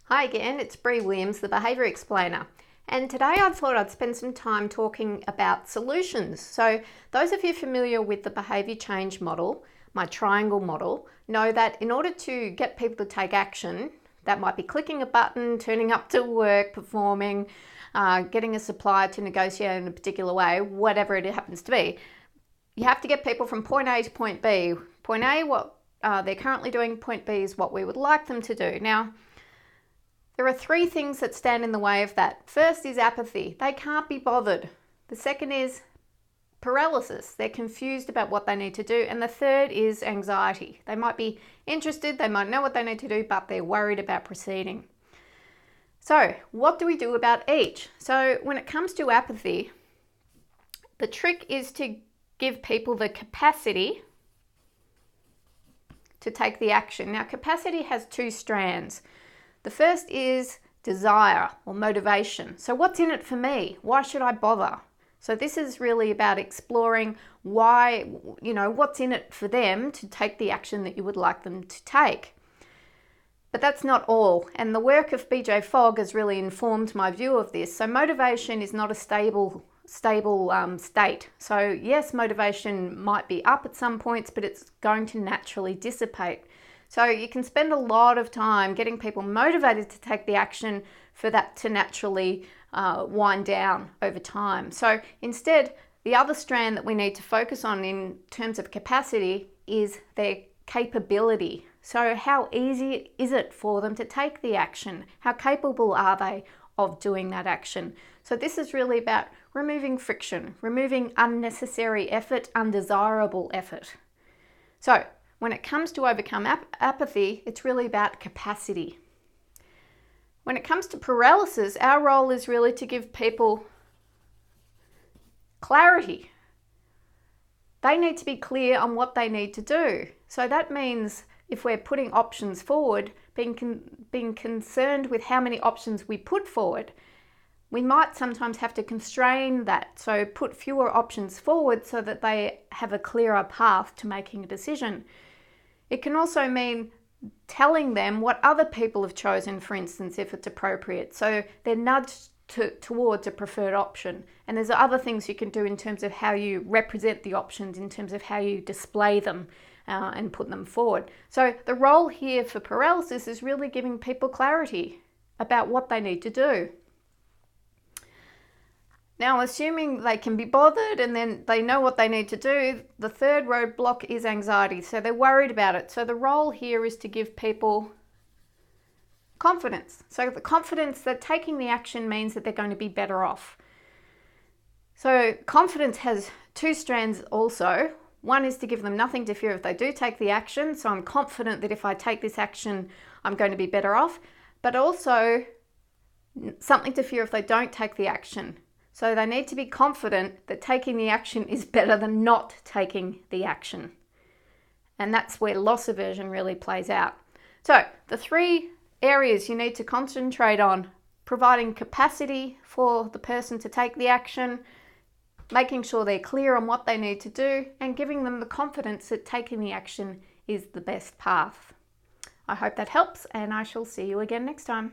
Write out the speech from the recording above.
Hi again, it's Bri Williams, the Behaviour Explainer. And today I thought I'd spend some time talking about solutions. So those of you familiar with the behaviour change model, my triangle model, know that in order to get people to take action, that might be clicking a button, turning up to work, performing, getting a supplier to negotiate in a particular way, whatever it happens to be. You have to get people from point A to point B. Point A, what they're currently doing. Point B is what we would like them to do. Now, there are three things that stand in the way of that. First is apathy. They can't be bothered. The second is paralysis. They're confused about what they need to do. And the third is anxiety. They might be interested, they might know what they need to do, but they're worried about proceeding. So what do we do about each? So when it comes to apathy, the trick is to give people the capacity to take the action. Now, capacity has two strands. The first is desire or motivation. So what's in it for me? Why should I bother? So this is really about exploring why, what's in it for them to take the action that you would like them to take. But that's not all. And the work of BJ Fogg has really informed my view of this. So motivation is not a stable state. So yes, motivation might be up at some points, but it's going to naturally dissipate. So you can spend a lot of time getting people motivated to take the action for that to naturally wind down over time. So instead, the other strand that we need to focus on in terms of capacity is their capability. So how easy is it for them to take the action? How capable are they of doing that action? So this is really about removing friction, removing unnecessary effort, undesirable effort. So when it comes to overcome apathy, it's really about capacity. When it comes to paralysis, our role is really to give people clarity. They need to be clear on what they need to do. So that means if we're putting options forward, being concerned with how many options we put forward, we might sometimes have to constrain that. So put fewer options forward so that they have a clearer path to making a decision. It can also mean telling them what other people have chosen, for instance, if it's appropriate. So they're nudged towards a preferred option. And there's other things you can do in terms of how you represent the options, in terms of how you display them and put them forward. So the role here for paralysis is really giving people clarity about what they need to do. Now, assuming they can be bothered and then they know what they need to do, the third roadblock is anxiety. So they're worried about it. So the role here is to give people confidence. So the confidence that taking the action means that they're going to be better off. So confidence has two strands also. One is to give them nothing to fear if they do take the action. So I'm confident that if I take this action, I'm going to be better off. But also something to fear if they don't take the action. So they need to be confident that taking the action is better than not taking the action. And that's where loss aversion really plays out. So the three areas you need to concentrate on: providing capacity for the person to take the action, making sure they're clear on what they need to do, and giving them the confidence that taking the action is the best path. I hope that helps, and I shall see you again next time.